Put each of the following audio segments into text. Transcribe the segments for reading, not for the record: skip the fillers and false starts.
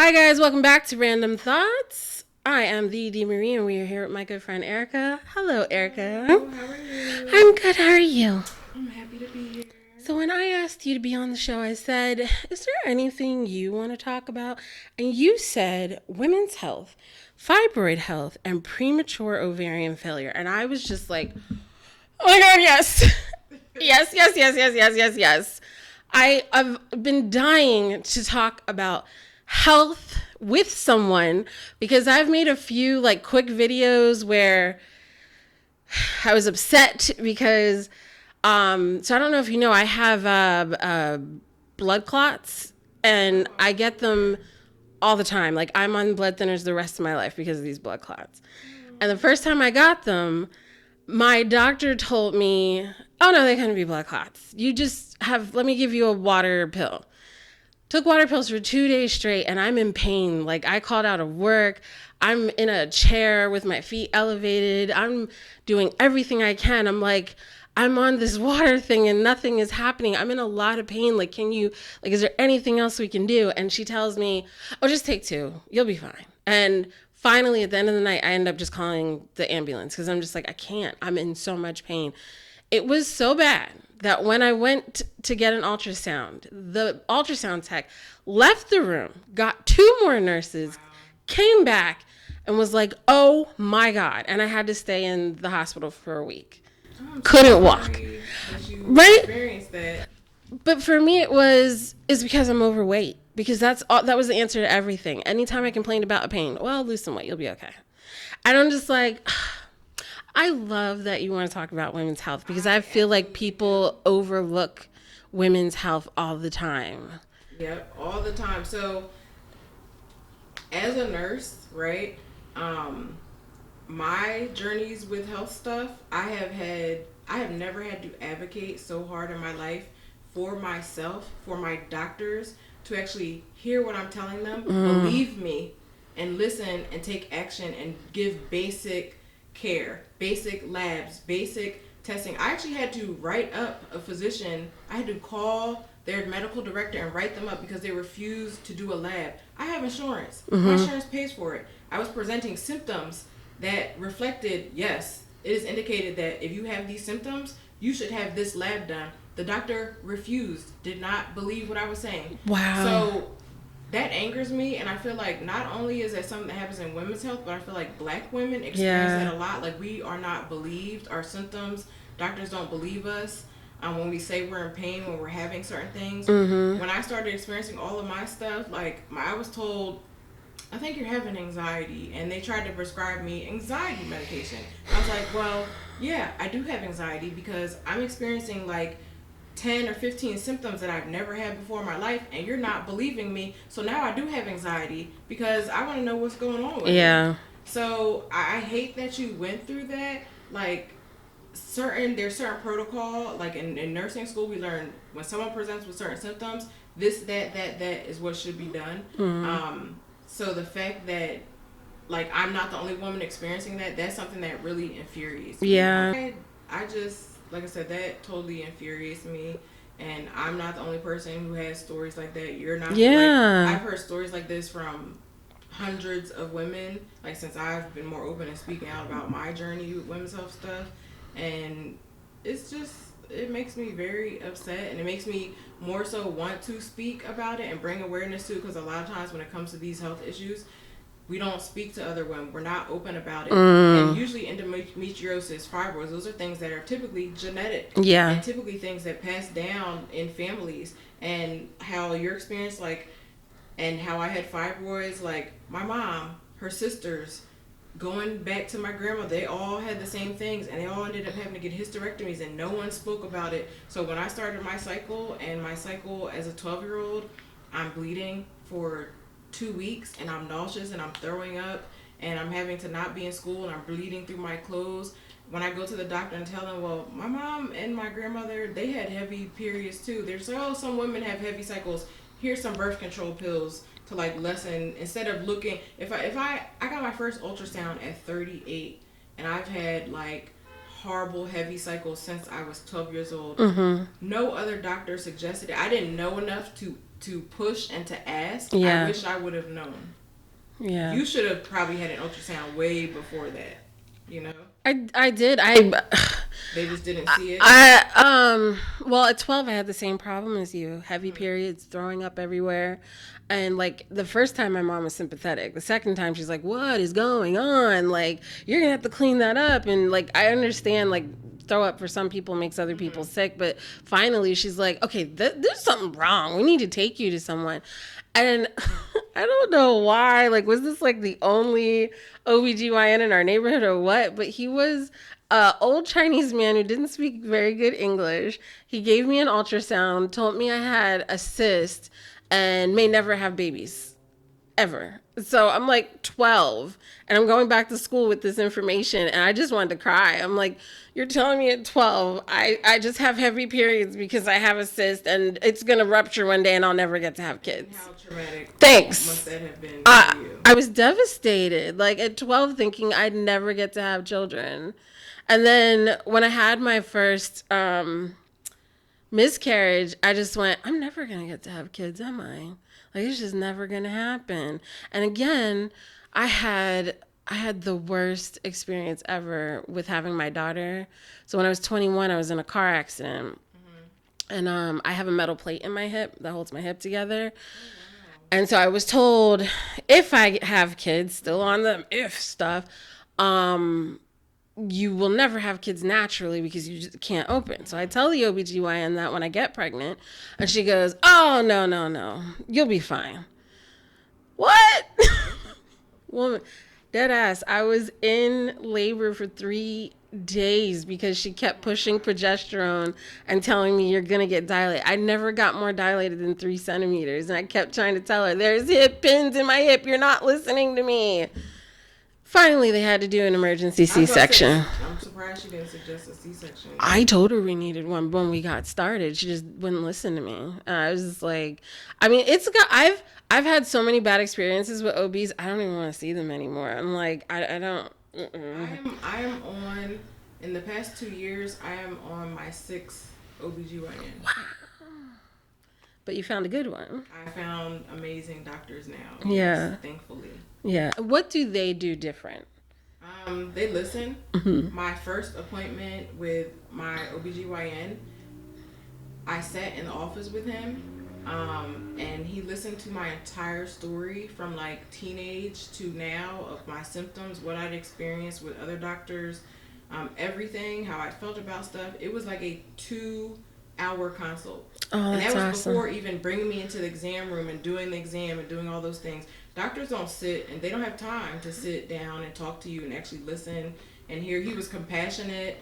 Hi guys, welcome back to Random Thoughts. I am the D Marie, and we are here with my good friend Erica. Hello, Erica. Hello, how are you? I'm good. How are you? I'm happy to be here. So when I asked you to be on the show, I said, "Is there anything you want to talk about?" And you said women's health, fibroid health, and premature ovarian failure. And I was just like, "Oh my god, yes, yes, yes, yes, yes, yes, yes, yes." I've been dying to talk about health with someone because I've made a few like quick videos where I was upset because so I don't know if you know, I have blood clots and I get them all the time. Like I'm on blood thinners the rest of my life because of these blood clots. And the first time I got them, my doctor told me, "Oh no, they couldn't be blood clots. You just have, let me give you a water pill." Took water pills for 2 days straight and I'm in pain. Like I called out of work. I'm in a chair with my feet elevated. I'm doing everything I can. I'm like, I'm on this water thing and nothing is happening. I'm in a lot of pain. Like, can you, like, is there anything else we can do? And she tells me, "Oh, just take two. You'll be fine." And finally, at the end of the night, I end up just calling the ambulance because I'm just like, I can't. I'm in so much pain. It was so bad that when I went to get an ultrasound, the ultrasound tech left the room, got two more nurses, came back, and was like, "Oh my God." And I had to stay in the hospital for a week. I'm so Couldn't walk. sorry that you Right? experienced that. But for me, is because I'm overweight. Because that was the answer to everything. Anytime I complained about a pain, "Well, lose some weight, you'll be okay." And I'm just like, I love that you want to talk about women's health because I feel like Absolutely do. people overlook women's health all the time. Yep, all the time. So, as a nurse, right? Um, my journeys with health stuff, I have never had to advocate so hard in my life for myself, for my doctors to actually hear what I'm telling them, believe me, and listen and take action and give basic care, basic labs, basic testing. I actually had to write up a physician. I had to call their medical director and write them up because they refused to do a lab. I have insurance. My insurance pays for it. I was presenting symptoms that reflected, yes, it is indicated that if you have these symptoms, you should have this lab done. The doctor refused, did not believe what I was saying. Wow. So that angers me, and I feel like not only is that something that happens in women's health, but I feel like black women experience Yeah. that a lot. Like we are not believed, our symptoms, doctors don't believe us. When we say we're in pain, when we're having certain things. When I started experiencing all of my stuff, I was told, "I think you're having anxiety," and they tried to prescribe me anxiety medication. I was like, "Well, yeah, I do have anxiety because I'm experiencing like 10 or 15 symptoms that I've never had before in my life, and you're not believing me. So now I do have anxiety because I want to know what's going on with me." Yeah. So I hate that you went through that. Like, there's certain protocol, like in nursing school we learn when someone presents with certain symptoms, this, that is what should be done. So the fact that like I'm not the only woman experiencing that, that's something that really infuriates me. Yeah. I just, like I said, that totally infuriates me. And I'm not the only person who has stories like that. You're not. Yeah. Like, I've heard stories like this from hundreds of women, like since I've been more open and speaking out about my journey with women's health stuff. And it's just, it makes me very upset, and it makes me more so want to speak about it and bring awareness to it, because a lot of times when it comes to these health issues, we don't speak to other women. We're not open about it. And usually endometriosis, fibroids, those are things that are typically genetic. Yeah. And typically things that pass down in families. And how your experience, like, and how I had fibroids, like my mom, her sisters, going back to my grandma, they all had the same things, and they all ended up having to get hysterectomies, and no one spoke about it. So when I started my cycle, and my cycle as a 12-year-old, I'm bleeding for 2 weeks, and I'm nauseous, and I'm throwing up, and I'm having to not be in school, and I'm bleeding through my clothes. When I go to the doctor and tell them, well, my mom and my grandmother, they had heavy periods too. They're like, "Oh, some women have heavy cycles. Here's some birth control pills to like lessen." Instead of looking, if I got my first ultrasound at 38, and I've had like horrible heavy cycles since I was 12 years old. No other doctor suggested it. I didn't know enough to to push and to ask. I Yeah. wish I would have known. Yeah. You should have probably had an ultrasound way before that. You know, I did. they just didn't see it. Well, at 12 I had the same problem as you. Heavy Hmm. periods, throwing up everywhere. And like the first time my mom was sympathetic. The second time she's like, "What is going on? Like you're going to have to clean that up." And like I understand like throw up for some people makes other people Hmm. sick, but finally she's like, "Okay, there's something wrong. We need to take you to someone." And I don't know why. Like, was this like the only OBGYN in our neighborhood or what? But he was an old Chinese man who didn't speak very good English. He gave me an ultrasound, told me I had a cyst and may never have babies ever. So I'm like 12 and I'm going back to school with this information and I just wanted to cry. I'm like, you're telling me at 12, I just have heavy periods because I have a cyst and it's going to rupture one day and I'll never get to have And kids. how traumatic must Thanks. that have been for I, you? I was devastated. Like at 12, thinking I'd never get to have children. And then when I had my first miscarriage, I just went, I'm never going to get to have kids, am I? Like it's just never going to happen. And again, I had I had the worst experience ever with having my daughter. So when I was 21, I was in a car accident. And I have a metal plate in my hip that holds my hip together. Oh wow. And so I was told if I have kids, still on the if stuff, um, you will never have kids naturally because you just can't open. So I tell the OBGYN that when I get pregnant, and she goes, "Oh, no, no, no. You'll be fine." What? Woman, dead ass. I was in labor for 3 days because she kept pushing progesterone and telling me you're gonna get dilated. I never got more dilated than 3 centimeters, and I kept trying to tell her there's hip pins in my hip. You're not listening to me. Finally, they had to do an emergency I was about to say, C-section. I'm surprised she didn't suggest a C-section. I told her we needed one when we got started. She just wouldn't listen to me. And I was just like, I mean, I've had so many bad experiences with OBs. I don't even want to see them anymore. I'm like, I don't. Mm-mm. I am on, in the past 2 years, I am on my sixth OBGYN. But you found a good one. I found amazing doctors now. Yes, Yeah, thankfully. yeah. What do they do different? They listen. Hmm. My first appointment with my OBGYN, I sat in the office with him, and he listened to my entire story from like teenage to now of my symptoms, what I'd experienced with other doctors, everything, how I felt about stuff. It was like a 2 hour consult. Oh, And that's that was awesome. before even bringing me into the exam room and doing the exam and doing all those things. Doctors don't sit and they don't have time to sit down and talk to you and actually listen and hear. He was compassionate.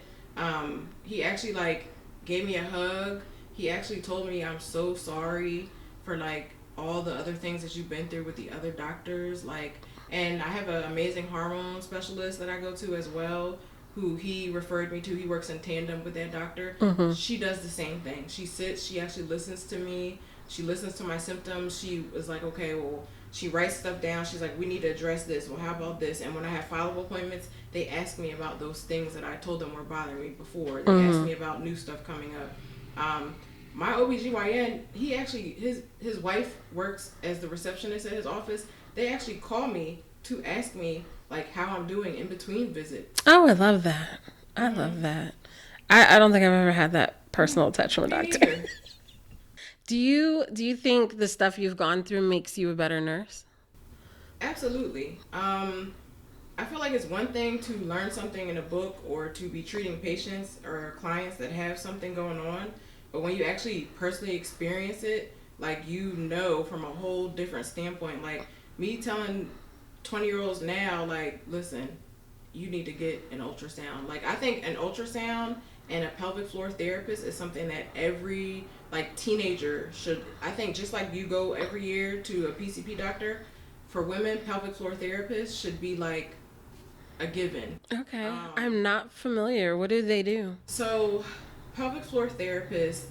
He actually like gave me a hug. He actually told me I'm so sorry for like all the other things that you've been through with the other doctors. Like, and I have an amazing hormone specialist that I go to as well, who he referred me to. He works in tandem with that doctor. Hmm. She does the same thing. She sits, she actually listens to me. She listens to my symptoms. She was like, okay, well, she writes stuff down. She's like, we need to address this. Well, how about this? And when I have follow-up appointments, they ask me about those things that I told them were bothering me before. They ask Hmm. me about new stuff coming up. My OBGYN, he actually, his wife works as the receptionist at his office. They actually call me to ask me like how I'm doing in between visits. Oh, I love that. I Mm-hmm. love that. I don't think I've ever had that personal touch from a Me doctor. neither. Do you think the stuff you've gone through makes you a better nurse? Absolutely. I feel like it's one thing to learn something in a book or to be treating patients or clients that have something going on, but when you actually personally experience it, like you know from a whole different standpoint. Like me telling 20-year-olds now, like, listen, you need to get an ultrasound. Like I think an ultrasound and a pelvic floor therapist is something that every like teenager should. I think just like you go every year to a PCP doctor, for women, pelvic floor therapists should be like a given. Okay. Um, I'm not familiar. What do they do? so, pelvic floor therapists,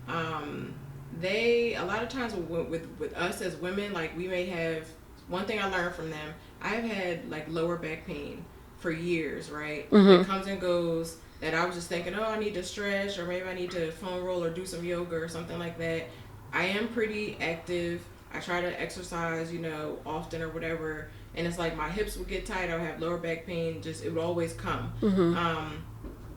um, they a lot of times with us as women, like we may have one thing I learned from them. I've had like lower back pain for years, right? That Mm-hmm. comes and goes. That I was just thinking, oh, I need to stretch, or maybe I need to foam roll or do some yoga or something like that. I am pretty active. I try to exercise, often or whatever. And it's like my hips would get tight. I would have lower back pain. Just it would always come. Mm-hmm. Um,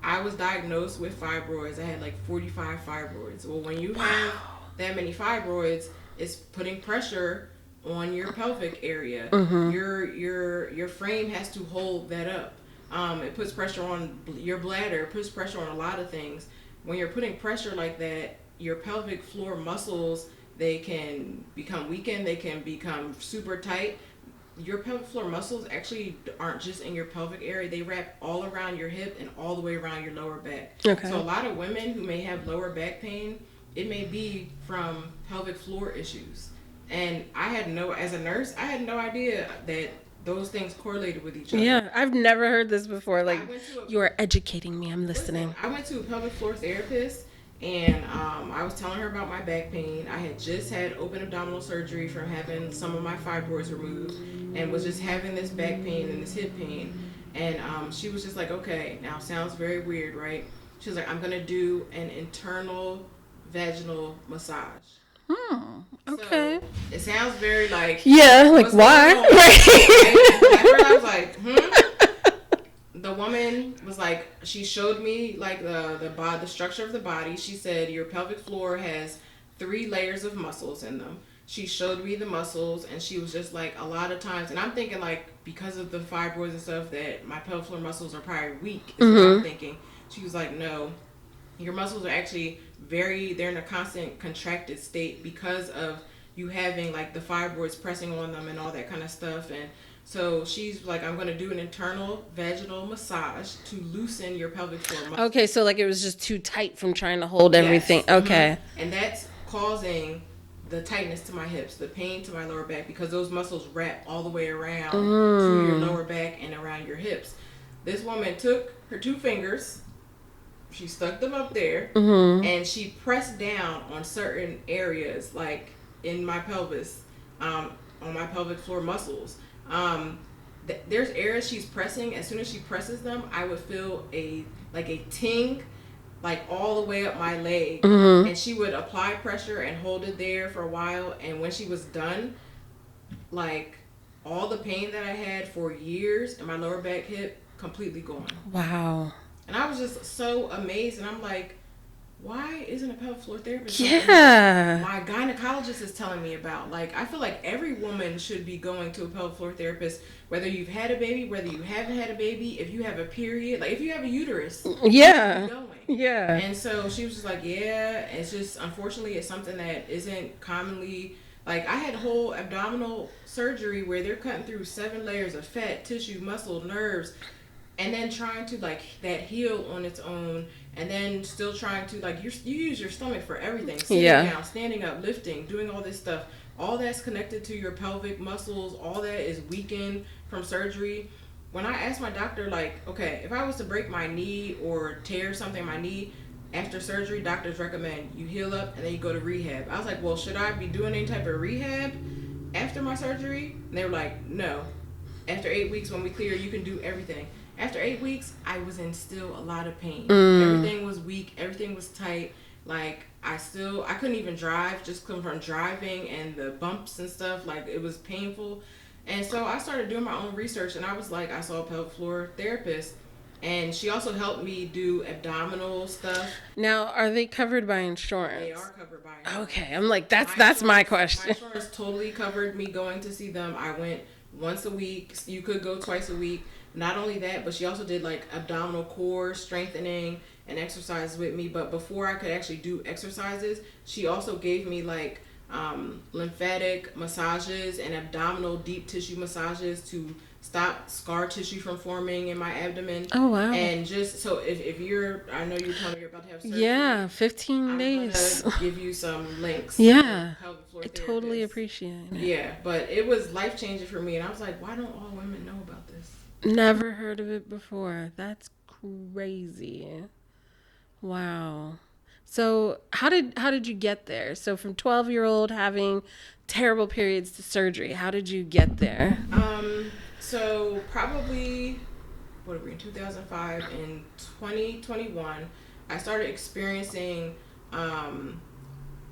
I was diagnosed with fibroids. I had like 45 fibroids. Well, when you have Wow. that many fibroids, it's putting pressure on your pelvic area. Mm-hmm. Your frame has to hold that up. It puts pressure on your bladder. It puts pressure on a lot of things. When you're putting pressure like that, your pelvic floor muscles, they can become weakened. They can become super tight. Your pelvic floor muscles actually aren't just in your pelvic area. They wrap all around your hip and all the way around your lower back. So a Okay. lot of women who may have lower back pain, it may be from pelvic floor issues. And as a nurse, I had no idea that those things correlated with each other. Yeah, I've never heard this before. I Like, went to a you are educating me. I'm Listen, listening. I went to a pelvic floor therapist, and I was telling her about my back pain. I had just had open abdominal surgery from having some of my fibroids removed, and was just having this back pain and this hip pain. And she was just like, okay, now sounds very weird, right? She was like, I'm gonna do an internal vaginal massage. Hmm. Okay. So it sounds very like, Yeah, like what's going why? on? Right? At first I was like, The woman was like, she showed me like the structure of the body. She said your pelvic floor has 3 layers of muscles in them. She showed me the muscles, and she was just like, a lot of times, and I'm thinking like, because of the fibroids and stuff, that my pelvic floor muscles are probably weak is what I'm Mm-hmm. thinking. She was like, no, your muscles are actually they're in a constant contracted state because of you having like the fibroids pressing on them and all that kind of stuff. And so she's like, I'm going to do an internal vaginal massage to loosen your pelvic floor muscles. Okay, so like it was just too tight from trying to hold everything. Yes. Okay. And that's causing the tightness to my hips, the pain to my lower back, because those muscles wrap all the way around to your Mm. lower back and around your hips. This woman took her 2 fingers, she stuck them up there, Mm-hmm. and she pressed down on certain areas, like in my pelvis, on my pelvic floor muscles. There's areas she's pressing. As soon as she presses them, I would feel a ting, like all the way up my leg. Mm-hmm. And she would apply pressure and hold it there for a while. And when she was done, like all the pain that I had for years in my lower back hip completely gone. Wow. And I was just so amazed. And I'm like, why isn't a pelvic floor therapist something Yeah. my gynecologist is telling me about? Like, I feel like every woman should be going to a pelvic floor therapist, whether you've had a baby, whether you haven't had a baby, if you have a period, like if you have a uterus, you should be Yeah. going. Yeah. And so she was just like, yeah, it's just, unfortunately, it's something that isn't commonly, like, I had whole abdominal surgery where they're cutting through 7 layers of fat, tissue, muscle, nerves, and then trying to like that heal on its own, and then still trying to like you use your stomach for everything, sitting Yeah. down, standing up, lifting, doing all this stuff, all that's connected to your pelvic muscles, all that is weakened from surgery. When I asked my doctor, like, okay, if I was to break my knee or tear something in my knee after surgery, doctors recommend you heal up and then you go to rehab. I was like, well, should I be doing any type of rehab after my surgery? And they were like, no, after 8 weeks, when we clear, you can do everything. After 8 weeks, I was in still a lot of pain. Mm. Everything was weak. Everything was tight. Like, I couldn't even drive, just come from driving and the bumps and stuff. Like, it was painful. And so I started doing my own research, and I was like, I saw a pelvic floor therapist, and she also helped me do abdominal stuff. Now, are they covered by They insurance? are covered by insurance. Okay, I'm like that's my My question. insurance totally covered me going to see them. I went once a week. You could go twice a week. Not only that, but she also did like abdominal core strengthening and exercises with me. But before I could actually do exercises, she also gave me like lymphatic massages and abdominal deep tissue massages to stop scar tissue from forming in my abdomen. Oh wow. And just so if you're, I know you're telling me you're about to have surgery. Yeah, 15 I'm days. gonna give you some links. Yeah. For pelvic floor I totally therapists. appreciate it. Yeah, but it was life changing for me, and I was like, why don't all women know about this? Never heard of it before. That's crazy. Wow. So how did you get there? So from 12-year-old having terrible periods to surgery, how did you get there? So probably what are we in 2005, in 2021, I started experiencing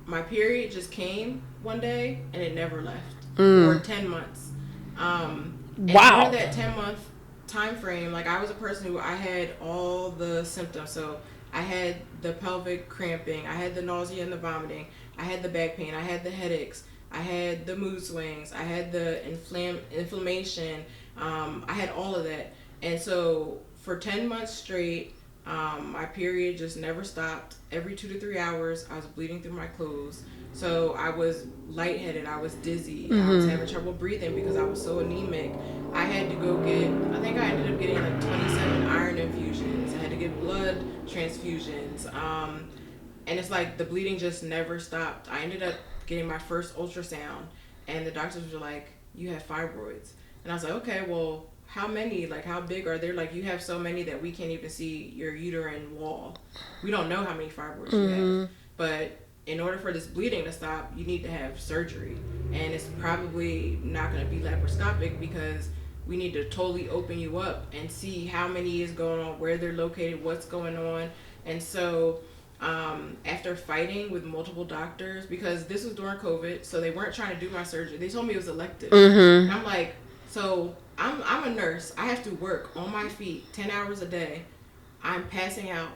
my period just came one day and it never left for Mm. 10 months. And during Wow. that 10-month time frame, like I was a person who I had all the symptoms. So I had the pelvic cramping, I had the nausea and the vomiting, I had the back pain, I had the headaches, I had the mood swings, I had the inflammation, I had all of that. And so for 10 months straight, my period just never stopped. Every 2 to 3 hours, I was bleeding through my clothes. So I was lightheaded. I was dizzy. I was Mm-hmm. having trouble breathing because I was so anemic. I had to go get, I think I ended up getting like 27 iron infusions. I had to get blood transfusions. And it's like the bleeding just never stopped. I ended up getting my first ultrasound, and the doctors were like, "You have fibroids." And I was like, "Okay, well, how many? Like, how big are they?" Like, you have so many that we can't even see your uterine wall. We don't know how many fibroids you have. Mm-hmm. But in order for this bleeding to stop, you need to have surgery. And it's probably not going to be laparoscopic because we need to totally open you up and see how many is going on, where they're located, what's going on. And so after fighting with multiple doctors, because this was during COVID, so they weren't trying to do my surgery. They told me it was elective. And Mm-hmm. I'm like, so I'm a nurse. I have to work on my feet 10 hours a day. I'm passing out.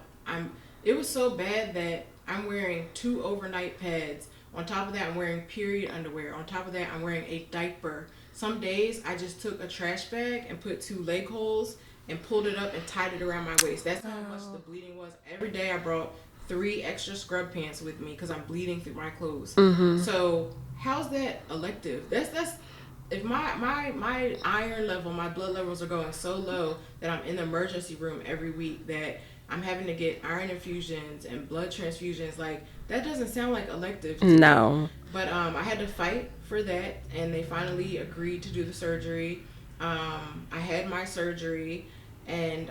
It was so bad that I'm wearing 2 overnight pads. On top of that, I'm wearing period underwear. On top of that, I'm wearing a diaper. Some days I just took a trash bag and put 2 leg holes and pulled it up and tied it around my waist. That's how much the Wow. bleeding was. Every day I brought 3 extra scrub pants with me because I'm bleeding through my clothes. Mm-hmm. So how's that elective? That's if my iron level, my blood levels are going so low that I'm in the emergency room every week, that I'm having to get iron infusions and blood transfusions. Like, that doesn't sound like elective to me. No. But I had to fight for that, and they finally agreed to do the surgery. I had my surgery, and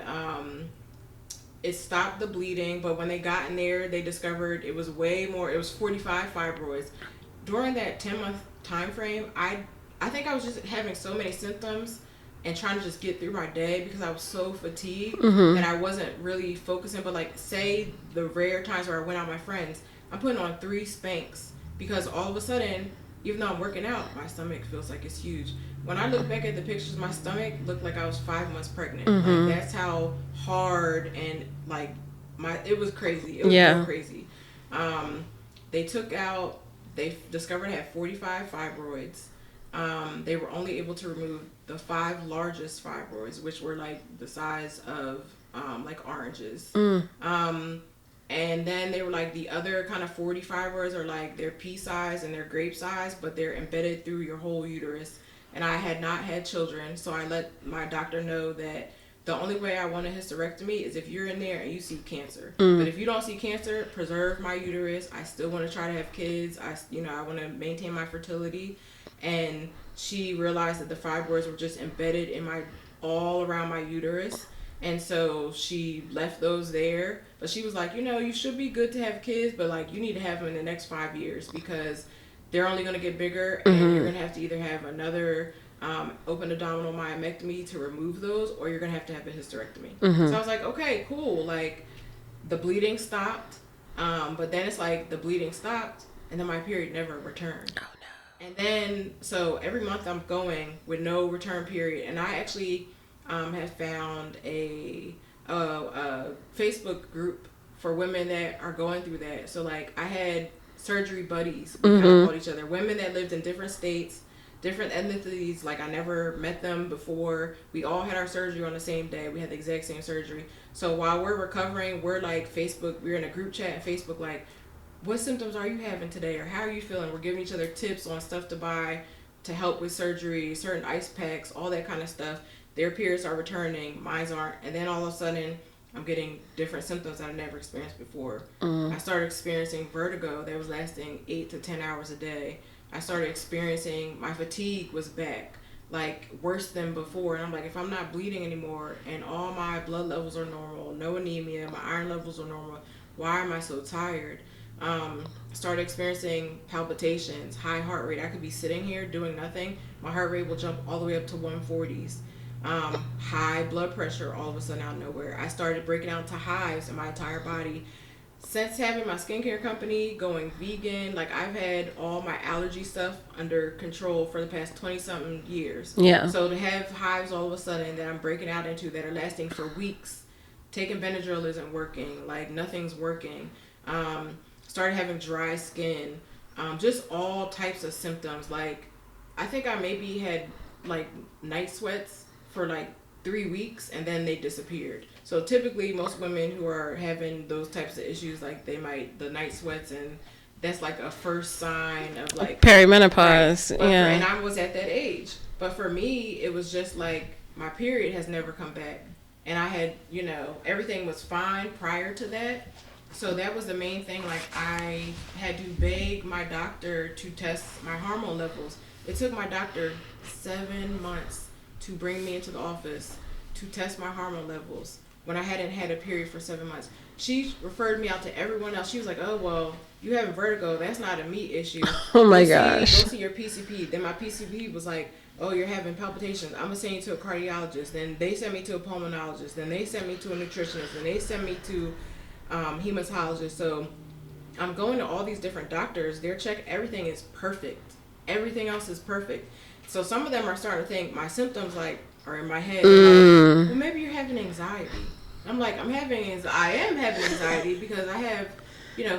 it stopped the bleeding. But when they got in there, they discovered it was way more. It was 45 fibroids. During that 10-month time frame, I think I was just having so many symptoms and trying to just get through my day because I was so fatigued Mm-hmm. that I wasn't really focusing. But like, say the rare times where I went out with my friends, I'm putting on 3 Spanx because all of a sudden, even though I'm working out, my stomach feels like it's huge. When I look back at the pictures, my stomach looked like I was 5 months pregnant. Like, Mm-hmm. that's how hard, and like, it was crazy. It was real Yeah. crazy. Um, they took out. They discovered I had 45 fibroids. They were only able to remove the 5 largest fibroids, which were like the size of like oranges. Mm. Um, and then they were like, the other kind of 40 fibroids are like, they're pea size and they're grape size, but they're embedded through your whole uterus. And I had not had children, so I let my doctor know that the only way I want a hysterectomy is if you're in there and you see cancer. But Mm. if you don't see cancer, preserve my uterus. I still want to try to have kids. I want to maintain my fertility. And she realized that the fibroids were just embedded in my all around my uterus. And so she left those there. But she was like, you should be good to have kids, but like, you need to have them in the next 5 years because they're only going to get bigger, and you're Mm-hmm. going to have to either have another open abdominal myomectomy to remove those, or you're going to have a hysterectomy. So Mm-hmm. I was like, okay, cool. Like, the bleeding stopped, but then it's like the bleeding stopped, and then my period never returned. Oh And then, so every month I'm going with no return period. And I actually have found a Facebook group for women that are going through that. So, like, I had surgery buddies, no. we kind of Mm-hmm. called each other. Women that lived in different states, different ethnicities. Like, I never met them before. We all had our surgery on the same day. We had the exact same surgery. So while we're recovering, we're in a group chat on Facebook, like, what symptoms are you having today, or how are you feeling? We're giving each other tips on stuff to buy to help with surgery, certain ice packs, all that kind of stuff. Their periods are returning, mine's aren't. And then all of a sudden, I'm getting different symptoms that I've never experienced before. Mm. I started experiencing vertigo that was lasting 8 to 10 hours a day. I started experiencing, my fatigue was back, like worse than before. And I'm like, if I'm not bleeding anymore and all my blood levels are normal, no anemia, my iron levels are normal, why am I so tired? Started experiencing palpitations, high heart rate. I could be sitting here doing nothing. My heart rate will jump all the way up to 140s. High blood pressure all of a sudden out of nowhere. I started breaking out into hives in my entire body. since having my skincare company, going vegan, like I've had all my allergy stuff under control for the past 20 something years. Yeah. So to have hives all of a sudden that I'm breaking out into that are lasting for weeks, taking Benadryl isn't working, like nothing's working. Started having dry skin, just all types of symptoms. Like I think I maybe had like night sweats for like 3 weeks and then they disappeared. So typically most women who are having those types of issues, like they might the night sweats, and that's like a first sign of like right. Perimenopause. And Yeah. I was at that age. But for me it was just like my period has never come back. And I had, everything was fine prior to that. So that was the main thing. Like I had to beg my doctor to test my hormone levels. It took my doctor 7 months to bring me into the office to test my hormone levels when I hadn't had a period for 7 months. She referred me out to everyone else. She was like, "Oh well, you have vertigo. That's not a me issue. Oh my Go gosh. see your PCP." Then my PCP was like, "Oh, you're having palpitations. I'm gonna send you to a cardiologist." Then they sent me to a pulmonologist. Then they sent me to a nutritionist. Then they sent me to hematologist. So I'm going to all these different doctors. Their check, everything is perfect. Everything else is perfect. So some of them are starting to think my symptoms like are in my head. They're like, well, maybe you're having anxiety. I'm like, I am having anxiety because I have,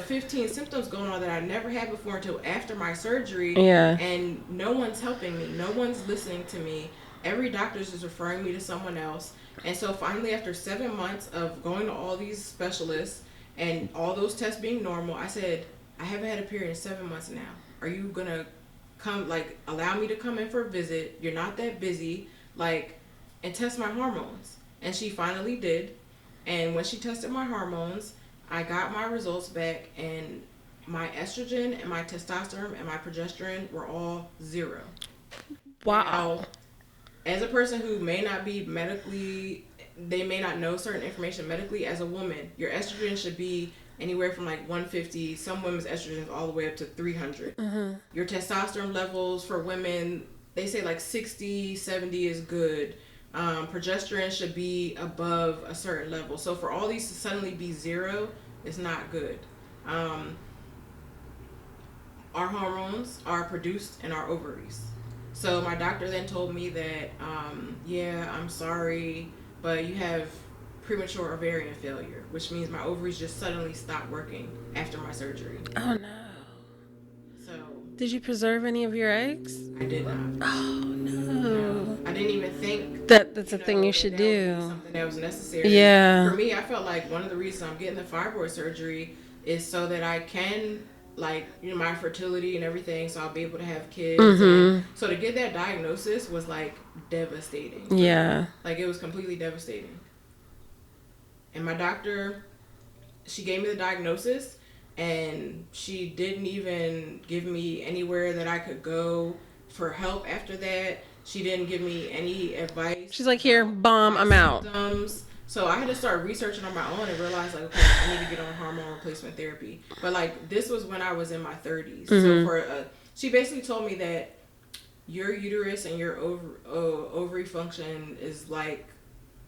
15 symptoms going on that I never had before until after my surgery, Yeah. and no one's helping me. No one's listening to me. Every doctor's just referring me to someone else. And so finally, after 7 months of going to all these specialists and all those tests being normal, I said, I haven't had a period in 7 months now. Are you gonna come, like, allow me to come in for a visit? You're not that busy, like, and test my hormones. And she finally did. And when she tested my hormones, I got my results back, and my estrogen and my testosterone and my progesterone were all zero. Wow. Now, as a person who may not be medically, they may not know certain information medically, as a woman, your estrogen should be anywhere from like 150, some women's estrogens all the way up to 300. Your testosterone levels for women, they say like 60, 70 is good. Progesterone should be above a certain level. So for all these to suddenly be zero, it's not good. Um, our hormones are produced in our ovaries. So my doctor then told me that, yeah, I'm sorry, but you have premature ovarian failure, which means my ovaries just suddenly stopped working after my surgery. Oh no. So Did you preserve any of your eggs? I did not. Oh No, no. I didn't even think, That's a thing you should that would be do. something that was necessary. For Yeah. me, I felt like one of the reasons I'm getting the fibroid surgery is so that I can, like, my fertility and everything, so I'll be able to have kids. And Mhm. so to get that diagnosis was like devastating for me. Yeah. Like it was completely devastating. And my doctor, she gave me the diagnosis, and she didn't even give me anywhere that I could go for help after that. She didn't give me any advice She's like, here, about bomb, my I'm out. symptoms. So I had to start researching on my own and realize, like, okay, I need to get on hormone replacement therapy. But like this was when I was in my 30s. So she basically told me that your uterus and your ovary function is like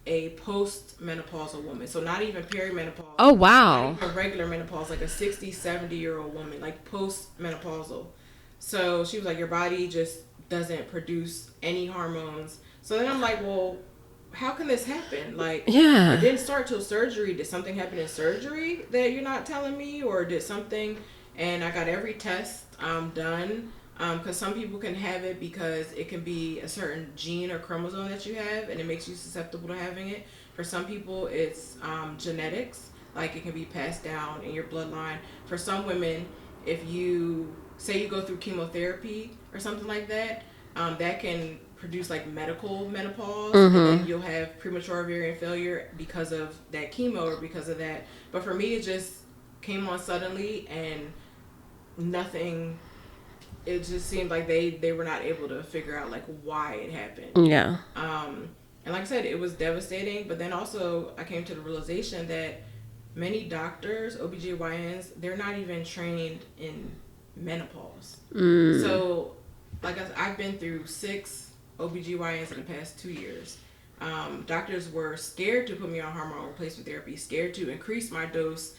a post-menopausal woman. So not even perimenopause, Oh not wow. even regular menopause, like a 60, 70-year-old woman, like post-menopausal. So she was like, your body just doesn't produce any hormones. So then I'm like, well, how can this happen? Like, it Yeah. didn't start till surgery. Did something happen in surgery that you're not telling me? Or did something... And I got every test done, because some people can have it because it can be a certain gene or chromosome that you have, and it makes you susceptible to having it. For some people, it's genetics, like it can be passed down in your bloodline. For some women, if you say you go through chemotherapy or something like that, that can produce like medical menopause, and then Mhm. you'll have premature ovarian failure because of that chemo or because of that. But for me, it just came on suddenly, and nothing, it just seemed like they were not able to figure out like why it happened. Yeah. And like I said, it was devastating, but then also I came to the realization that many doctors, OBGYNs, they're not even trained in menopause. So like I've been through 6 OBGYNs in the past 2 years. Doctors were scared to put me on hormone replacement therapy, scared to increase my dose,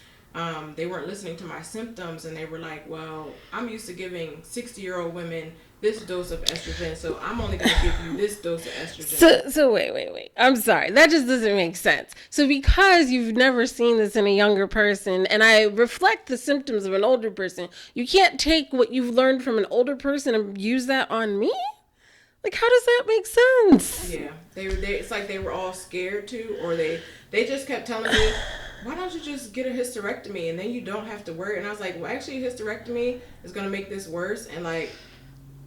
they weren't listening to my symptoms, and they were like, well, I'm used to giving 60-year-old women this dose of estrogen, so I'm only going to give you this dose of estrogen. So wait. I'm sorry. That just doesn't make sense. So because you've never seen this in a younger person, and I reflect the symptoms of an older person, you can't take what you've learned from an older person and use that on me? Like, how does that make sense? Yeah, they it's like they were all scared to, or they just kept telling me, why don't you just get a hysterectomy and then you don't have to worry? And I was like, well, actually, a hysterectomy is going to make this worse. And like,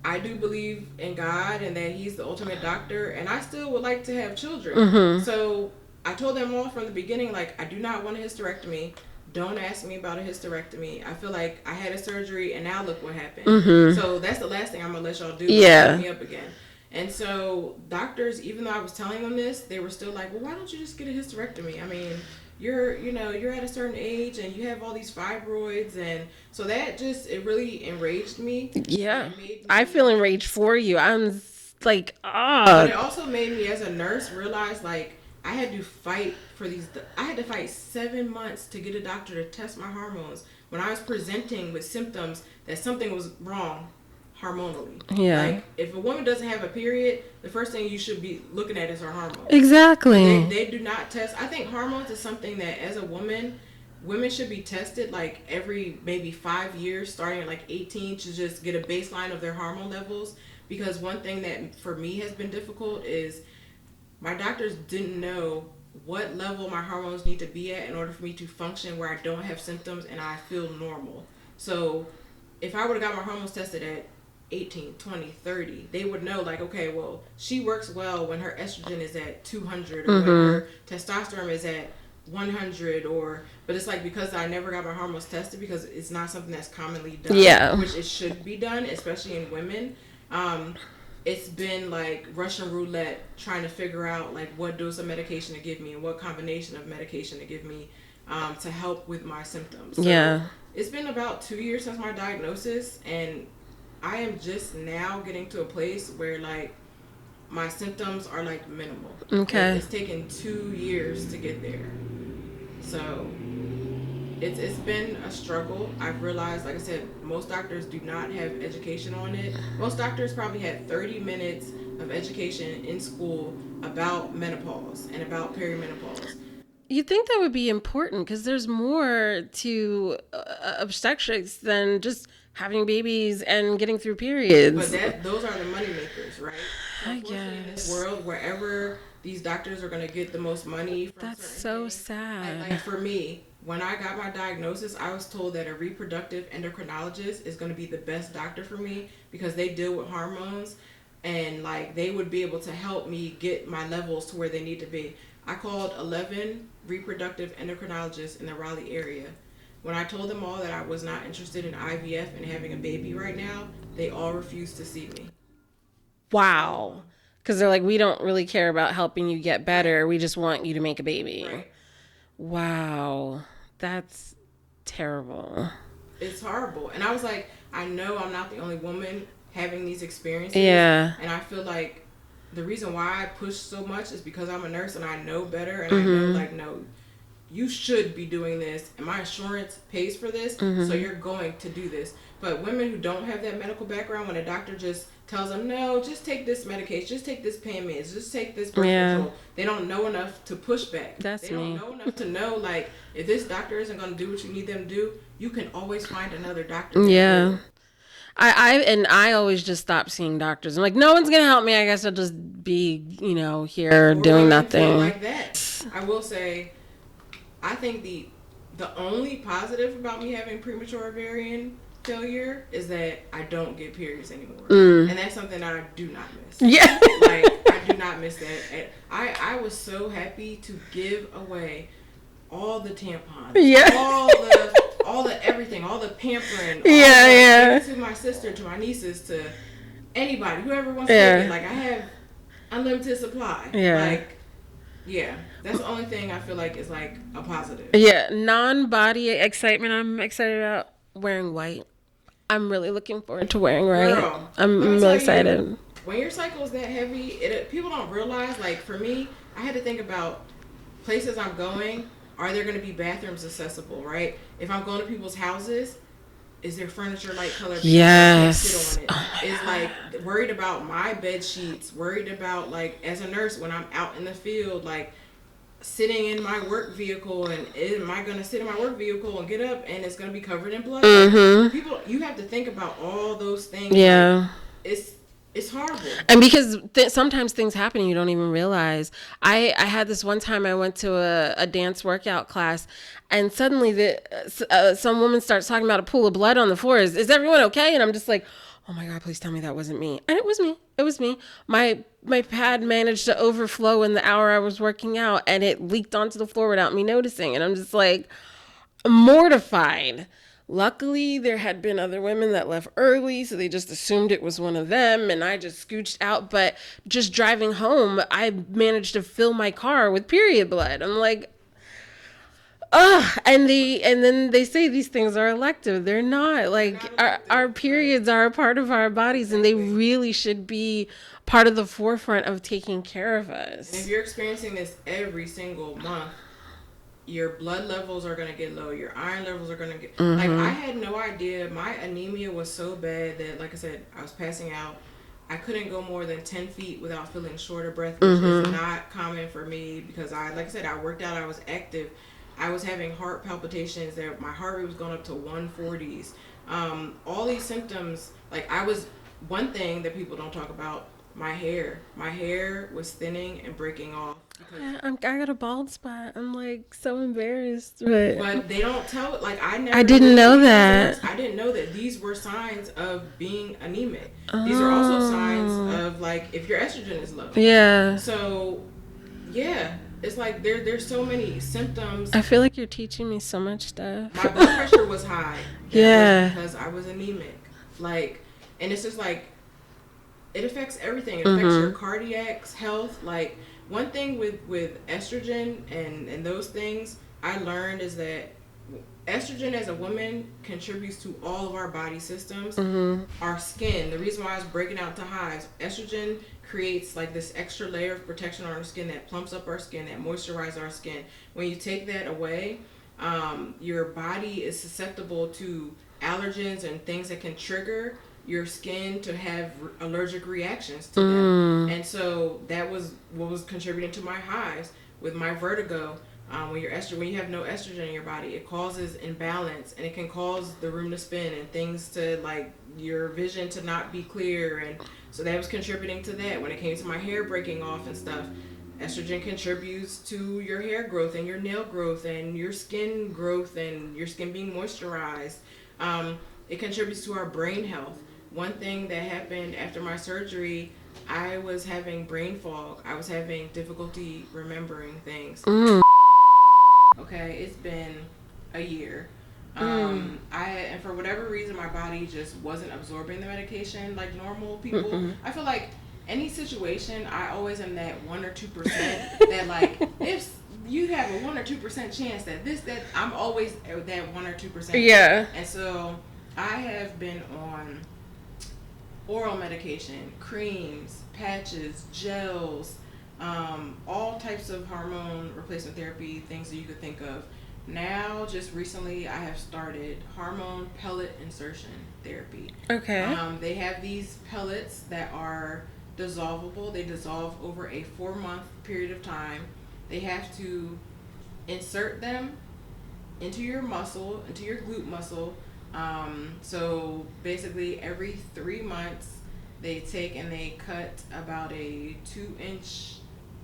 I do believe in God and that He's the ultimate doctor, and I still would like to have children. So I told them all from the beginning, like, I do not want a hysterectomy. Don't ask me about a hysterectomy. I feel like I had a surgery and now look what happened. So that's the last thing I'm gonna let y'all do. Yeah. Set me up again. And so doctors, even though I was telling them this, they were still like, well, why don't you just get a hysterectomy? I mean, you're at a certain age and you have all these fibroids, and so that just, it really enraged me. Yeah. Me, I feel enraged for you. I'm like, but it also made me, as a nurse, realize like I had to fight for these. I had to fight 7 months to get a doctor to test my hormones when I was presenting with symptoms that something was wrong hormonally. Yeah. Like, if a woman doesn't have a period, the first thing you should be looking at is her hormones. Exactly. They do not test. I think hormones is something that, as a woman, women should be tested like every maybe 5 years, starting at like 18, to just get a baseline of their hormone levels. Because one thing that for me has been difficult is my doctors didn't know what level my hormones need to be at in order for me to function where I don't have symptoms and I feel normal. So if I would have got my hormones tested at 18, 20, 30, they would know, like, okay, well, she works well when her estrogen is at 200, or when her testosterone is at 100, but it's like, because I never got my hormones tested, because it's not something that's commonly done, which it should be done, especially in women. It's been like Russian roulette, trying to figure out like what dose of medication to give me and what combination of medication to give me to help with my symptoms. So it's been about 2 years since my diagnosis, and I am just now getting to a place where like my symptoms are like minimal. Okay. It's taken 2 years to get there. So it's been a struggle. I've realized, like I said, most doctors do not have education on it. Most doctors probably had 30 minutes of education in school about menopause and about perimenopause. You'd think that would be important, because there's more to obstetrics than just having babies and getting through periods. But those are the money makers, right? So I in this guess. world, wherever these doctors are going to get the most money from, That's certain so things, sad. like for me, when I got my diagnosis, I was told that a reproductive endocrinologist is going to be the best doctor for me, because they deal with hormones, and like they would be able to help me get my levels to where they need to be. I called 11 reproductive endocrinologists in the Raleigh area. When I told them all that I was not interested in IVF and having a baby right now, they all refused to see me. Wow. Because they're like, we don't really care about helping you get better. We just want you to make a baby. Right. Wow. That's terrible. It's horrible. And I was like, I know I'm not the only woman having these experiences. Yeah. And I feel like the reason why I push so much is because I'm a nurse and I know better, and I know, like, no, you should be doing this, and my insurance pays for this, so you're going to do this. But women who don't have that medical background, when a doctor just tells them, no, just take this medication, just take this pain meds, just take this birth control, they don't know enough to push back. That's they don't know enough to know, like, if this doctor isn't going to do what you need them to do, you can always find another doctor. Yeah. I always just stop seeing doctors. I'm like, no one's gonna help me. I guess I'll just be, here doing nothing. Like that. I will say, I think the only positive about me having premature ovarian failure is that I don't get periods anymore, and that's something that I do not miss. Yeah. Like, I do not miss that. I was so happy to give away all the tampons, all the everything, all the pampering, to my sister, to my nieces, to anybody, whoever wants to get it. Like, I have unlimited supply. That's the only thing I feel like is like a positive. Non-body excitement. I'm excited about wearing white. I'm really looking forward to wearing white. Girl, I'm really excited. When your cycle is that heavy, people don't realize, like, for me, I had to think about places I'm going, Are there going to be bathrooms accessible, right? If I'm going to people's houses, is their furniture light color because I can't sit Yes. on it? Oh my Is God. like worried about my bed sheets, worried about like as a nurse when I'm out in the field, like sitting in my work vehicle and am I going to sit in my work vehicle and get up and it's going to be covered in blood? Like Mm-hmm. people, you have to think about all those things. Like Yeah. it's it's horrible. And because sometimes things happen and you don't even realize. I had this one time I went to a dance workout class, and suddenly some woman starts talking about a pool of blood on the floor. Is everyone okay? And I'm just like, oh my God, please tell me that wasn't me. And it was me. It was me. My pad managed to overflow in the hour I was working out, and it leaked onto the floor without me noticing. And I'm just like, mortified. Luckily, there had been other women that left early, so they just assumed it was one of them, and I just scooched out. But just driving home, I managed to fill my car with period blood. I'm like, ugh. And then they say these things are elective. They're not. They're Like not our elective, right? periods are a part of our bodies, and they Exactly. really should be part of the forefront of taking care of And if us. you're experiencing this every single month, your blood levels are going to get low, your iron levels are going to get like I Mm-hmm. had no idea my anemia was so bad that like I said I was passing out. I couldn't go more than 10 feet without feeling short of breath, which is Mm-hmm. not common for me because I like I said I worked out, I was active. I was having heart palpitations that my heart rate was going up to 140s. All these symptoms, like I was, one thing that people don't talk about, my hair was thinning and breaking off because I got a bald spot. I'm like so embarrassed, but but they don't tell, like I I never didn't knew, know even as a that. nurse I didn't know that these were signs of being anemic. These are also signs Oh, of like if your estrogen is low. yeah. So yeah, it's like there's so many symptoms. I feel like you're teaching me so much stuff. My blood pressure was high. That was Yeah. because I was anemic. Like, and it's just like it affects everything. It affects your Mhm. cardiac health. Like one thing with estrogen and those things I learned is that estrogen as a woman contributes to all of our body systems. Mhm. Our skin, the reason why it's breaking out to hives, estrogen creates like this extra layer of protection on our skin that plumps up our skin, that moisturizes our skin. When you take that away, your body is susceptible to allergens and things that can trigger your skin to have allergic reactions to them. Mm. And so that was what was contributing to my hives with my vertigo. When you have no estrogen in your body, it causes imbalance and it can cause the room to spin and things to like your vision to not be clear. And so that was contributing to that. When it came to my hair breaking off and stuff, estrogen contributes to your hair growth and your nail growth and your skin growth and your skin being moisturized. It contributes to our brain health. One thing that happened after my surgery, I was having brain fog. I was having difficulty remembering things. Mm. Okay, it's been a year. Mm. And for whatever reason, my body just wasn't absorbing the medication like normal people. Mm-mm. I feel like any situation, I always am that 1 or 2% that like if you have a 1 or 2% chance that I'm always that 1 or 2%. Yeah. And so I have been on oral medication, creams, patches, gels, all types of hormone replacement therapy, things that you could think of. Now, just recently, I have started hormone pellet insertion therapy. Okay. They have these pellets that are dissolvable. They dissolve over a 4-month period of time. They have to insert them into your muscle, into your glute muscle. So basically, every 3 months, they take and they cut about a 2-inch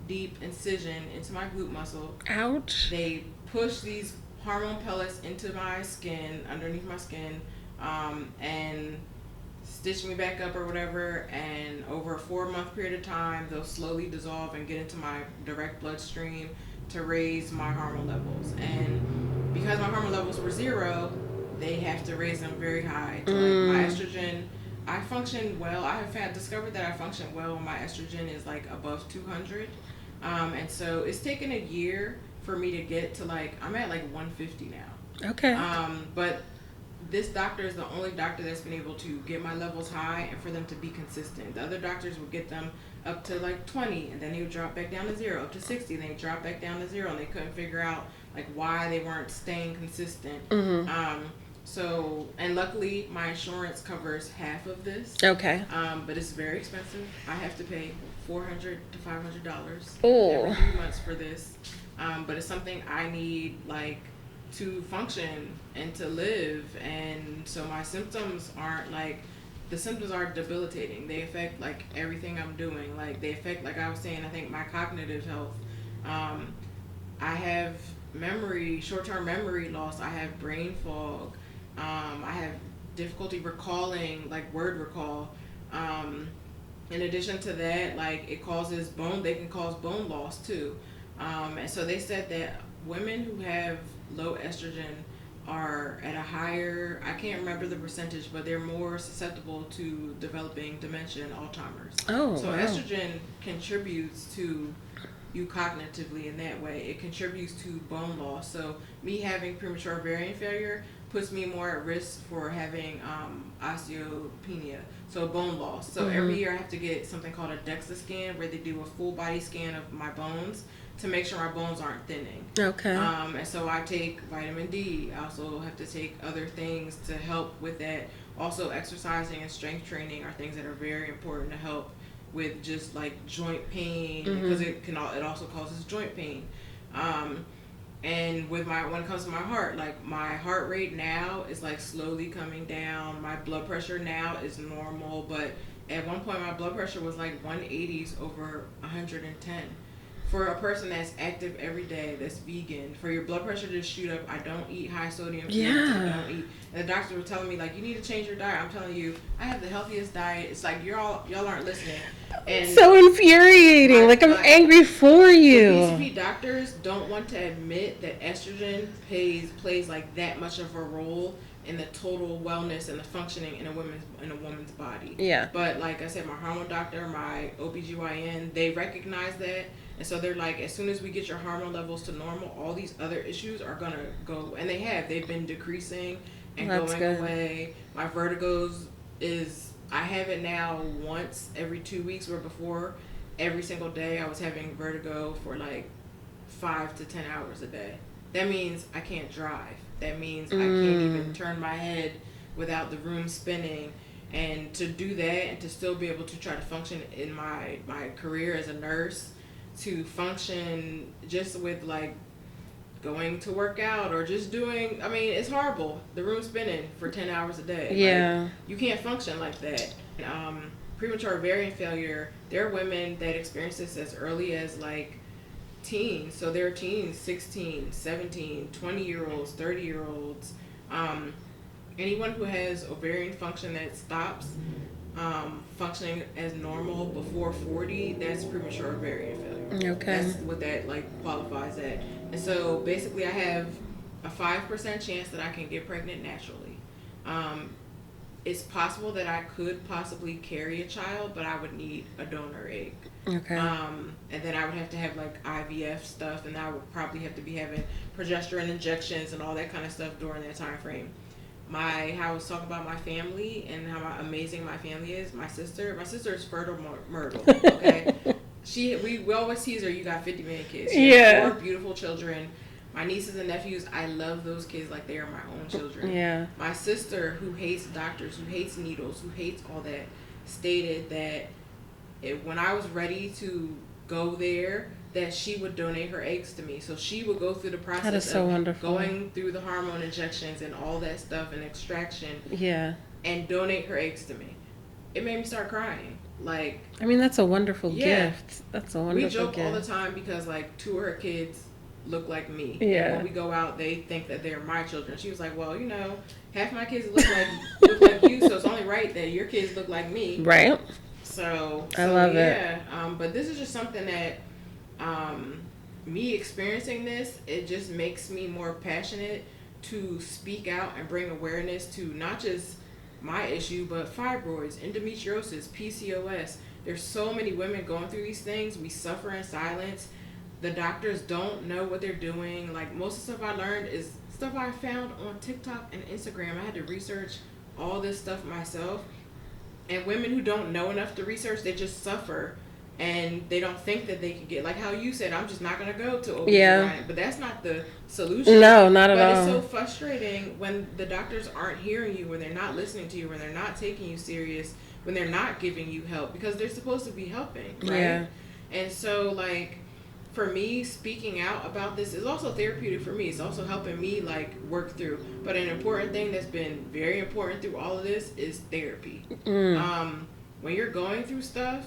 deep incision into my glute muscle. Ouch. They push these hormone pellets into my skin, underneath my skin, and stitch me back up or whatever. And over a 4-month period of time, they'll slowly dissolve and get into my direct bloodstream to raise my hormone levels. And because my hormone levels were 0, they have to raise them very high. To like my estrogen, I function well. I have discovered that I function well when my estrogen is like above 200. And so it's taken a year for me to get to like, I'm at like 150 now. Okay. But this doctor is the only doctor that's been able to get my levels high and for them to be consistent. The other doctors would get them up to like 20 and then they would drop back down to 0, up to 60 and they drop back down to 0, and they couldn't figure out like why they weren't staying consistent. Mm-hmm. So, and luckily my insurance covers half of this. Okay. But it's very expensive. I have to pay $400 to $500 Oh. every 3 months for this. But it's something I need like to function and to live. And so my symptoms aren't like, the symptoms are debilitating. They affect like everything I'm doing. Like they affect, like I was saying, I think my cognitive health. I have short-term memory loss. I have brain fog. I have difficulty recalling, like word recall. In addition to that, like they can cause bone loss too. And so they said that women who have low estrogen are at a higher, I can't remember the percentage, but they're more susceptible to developing dementia and Alzheimer's. Oh, So wow. estrogen contributes to you cognitively in that way. It contributes to bone loss. So me having premature ovarian failure puts me more at risk for having osteopenia, so bone loss. So every year I have to get something called a DEXA scan, where they do a full body scan of my bones to make sure my bones aren't thinning. Okay. And so I take vitamin D. I also have to take other things to help with that. Also, exercising and strength training are things that are very important to help with just like joint pain, because it also causes joint pain. And when it comes to my heart, like my heart rate now is like slowly coming down. My blood pressure now is normal, but at one point my blood pressure was like 180s over 110. For a person that's active every day, that's vegan, for your blood pressure to shoot up, I don't eat high sodium foods. Yeah. I don't eat. And the doctor was telling me like, you need to change your diet. I'm telling you, I have the healthiest diet. It's like y'all aren't listening. And So infuriating. Like, I'm angry for the you. PCP doctors don't want to admit that estrogen plays like that much of a role in the total wellness and the functioning in a woman's body. Yeah. But like I said, my hormone doctor, my OBGYN, they recognize that. And so they're like, as soon as we get your hormone levels to normal, all these other issues are going to go. And they've been decreasing and That's going good. away. My vertigos I have it now once every 2 weeks, where before every single day I was having vertigo for like 5 to 10 hours a day. That means I can't drive. That means I can't even turn my head without the room spinning. And to do that and to still be able to try to function in my career as a nurse, to function just with like going to work out or just doing, I mean, it's horrible. The room spinning for 10 hours a day. Yeah. Like, you can't function like that. Premature ovarian failure, there are women that experience this as early as like teens. So they're teens, 16, 17, 20-year-olds, 30-year-olds. Anyone who has ovarian function that stops functioning as normal before 40, that's premature ovarian failure. Okay. That's what that like qualifies at. And so basically I have a 5% chance that I can get pregnant naturally. It's possible that I could possibly carry a child, but I would need a donor egg. Okay. And then I would have to have like IVF stuff, and I would probably have to be having progesterone injections and all that kind of stuff during that time frame. How I was talking about my family and how amazing my family is. My sister is fertile Myrtle. Okay, we always tease her. You got 50 million kids. She has 4 beautiful children. My nieces and nephews, I love those kids like they are my own children. Yeah. My sister, who hates doctors, who hates needles, who hates all that, stated that when I was ready to go there, that she would donate her eggs to me. So she would go through the process That is so of wonderful. going through the hormone injections and all that stuff and extraction, Yeah. and donate her eggs to me. It made me start crying. Like, I mean, that's a wonderful Yeah. gift. That's a wonderful we joke gift. all the time because like 2 of her kids look like me. Yeah. And when we go out, they think that they're my children. She was like, well, half my kids look like you, so it's only right that your kids look like me. Right. So I love it. Yeah. But this is just something that me experiencing this, it just makes me more passionate to speak out and bring awareness to not just my issue, but fibroids, endometriosis, PCOS. There's so many women going through these things. We suffer in silence. The doctors don't know what they're doing. Like, most of the stuff I learned is stuff I found on TikTok and Instagram. I had to research all this stuff myself. And women who don't know enough to research, they just suffer, and they don't think that they can get, like how you said, I'm just not going to go to Yeah. OB/GYN, but that's not the solution. No, not at But it's all. so frustrating when the doctors aren't hearing you, when they're not listening to you, when they're not taking you serious, when they're not giving you help, because they're supposed to be helping, right? Yeah. And so, like, for me, speaking out about this is also therapeutic for me. It's also helping me, like, work through. But an important thing that's been very important through all of this is therapy. Mm. When you're going through stuff,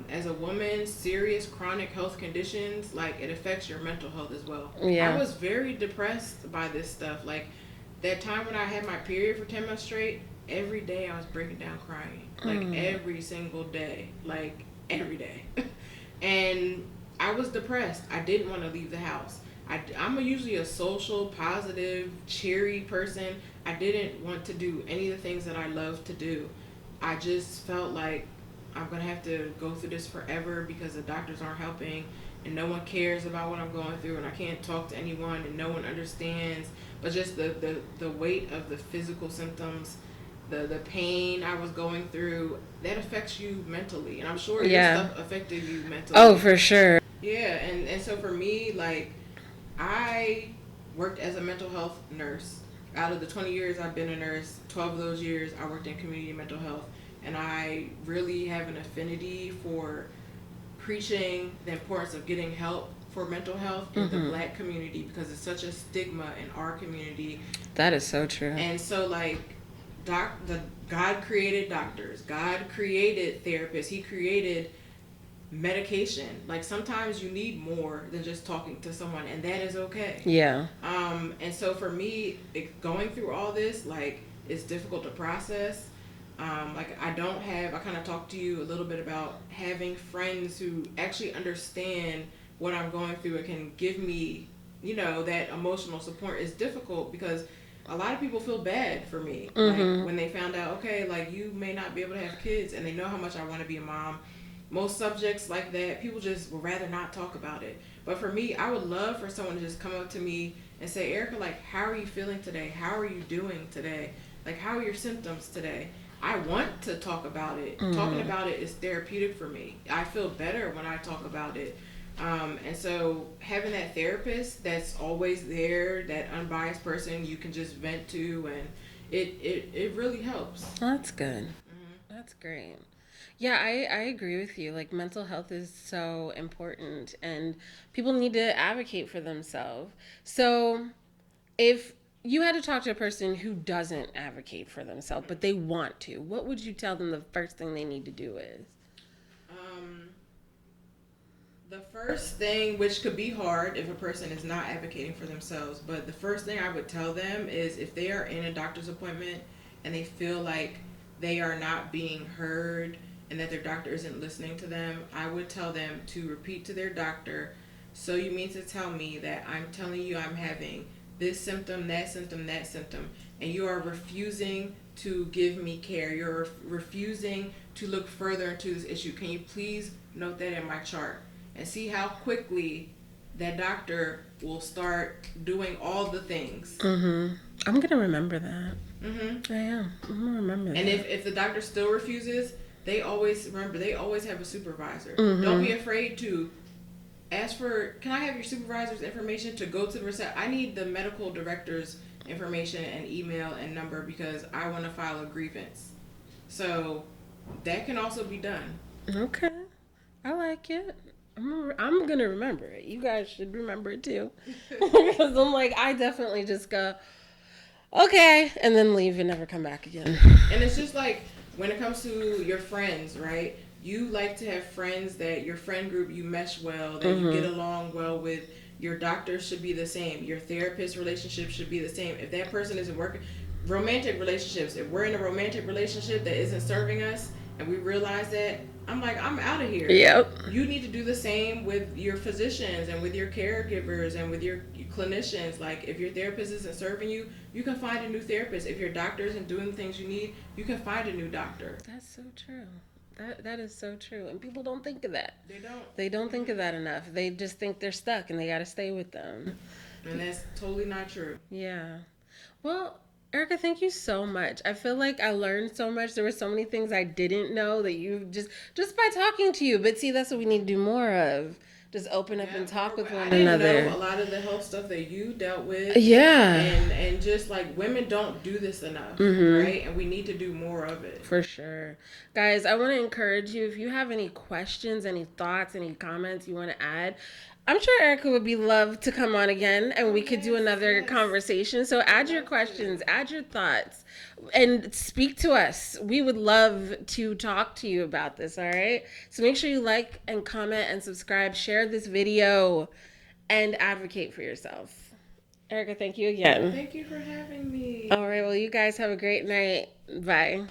as a woman, serious chronic health conditions, like, it affects your mental health as well. I Yeah. was very depressed by this stuff. Like, that time when I had my period for 10 months straight, every day I was breaking down crying. Like, Mm. every single day. Like, every day. And I was depressed. I didn't want to leave the house. I'm usually a social, positive, cheery person. I didn't want to do any of the things that I love to do. I just felt like I'm going to have to go through this forever because the doctors aren't helping and no one cares about what I'm going through and I can't talk to anyone and no one understands. But just the weight of the physical symptoms, the pain I was going through, that affects you mentally. And I'm sure your Yeah. stuff affected you Oh, mentally. for sure. Yeah, and so for me, like, I worked as a mental health nurse. Out of the 20 years I've been a nurse, 12 of those years I worked in community mental health. And I really have an affinity for preaching the importance of getting help for mental health in the Mm-hmm. black community because it's such a stigma in our community. That is so true. And so, like, God created doctors, God created therapists, He created medication. Like, sometimes you need more than just talking to someone, and that is okay. Yeah. And so for me, going through all this, like, it's difficult to process. Like, I kind of talked to you a little bit about having friends who actually understand what I'm going through and can give me, that emotional support is difficult because a lot of people feel bad for me. Like, Mm-hmm. when they found out, okay, like, you may not be able to have kids, and they know how much I want to be a mom. Most subjects like that, people just would rather not talk about it. But for me, I would love for someone to just come up to me and say, Erica, like, how are you feeling today? How are you doing today? Like, how are your symptoms today? I want to talk about it. Talking Mm-hmm. about it is therapeutic for me. I feel better when I talk about it. And so having that therapist that's always there, that unbiased person you can just vent to, and it really helps. That's good. That's great. Yeah, I agree with you. Like, mental health is so important, and people need to advocate for themselves. So, if you had to talk to a person who doesn't advocate for themselves, but they want to, what would you tell them the first thing they need to do is? Um, the first thing, which could be hard if a person is not advocating for themselves, but the first thing I would tell them is if they are in a doctor's appointment and they feel like they are not being heard and that their doctor isn't listening to them, I would tell them to repeat to their doctor, so you mean to tell me that I'm telling you I'm having this symptom, that symptom, that symptom, and you are refusing to give me care. You're refusing to look further into this issue. Can you please note that in my chart? And see how quickly that doctor will start doing all the things. Mm-hmm. I'm gonna remember that. Mm-hmm. I am. I'm gonna remember that. And if the doctor still refuses, they always have a supervisor. Don't Mm-hmm. be afraid to ask for, can I have your supervisor's information to go to the reception? I need the medical director's information and email and number because I want to file a grievance. So that can also be done. Okay, I like it. I'm gonna remember it. You guys should remember it too, because I'm like, I definitely just go okay and then leave and never come back again. And it's just like when it comes to your friends, right? You like to have friends that your friend group you mesh well, that you get Mm-hmm. along well with. Your doctor should be the same. Your therapist relationship should be the same. If that person isn't working, romantic relationships, if we're in a romantic relationship that isn't serving us and we realize that, I'm like, I'm out of here. Yep. You need to do the same with your physicians and with your caregivers and with your clinicians. Like, if your therapist isn't serving you, you can find a new therapist. If your doctor isn't doing the things you need, you can find a new doctor. That's so true. That is so true, and people don't think of that. They don't. They don't think of that enough. They just think they're stuck and they got to stay with them. And that's totally not true. Yeah. Well, Erica, thank you so much. I feel like I learned so much. There were so many things I didn't know that you just by talking to you. But see, that's what we need to do more of. Just open up Yeah, and talk with I one didn't know another. a lot of the health stuff that you dealt with, Yeah. and just like women don't do this enough, Mm-hmm. right? And we need to do more of it. For sure. Guys, I want to encourage you if you have any questions, any thoughts, any comments you want to add. I'm sure Erica would be loved to come on again and Oh we could do yes, another yes, conversation. So would add your love questions, to. add your thoughts, and speak to us. We would love to talk to you about this, all right? So make sure you like and comment and subscribe, share this video, and advocate for yourself. Erica, thank you again. Thank you for having me. All right, well, you guys have a great night. Bye.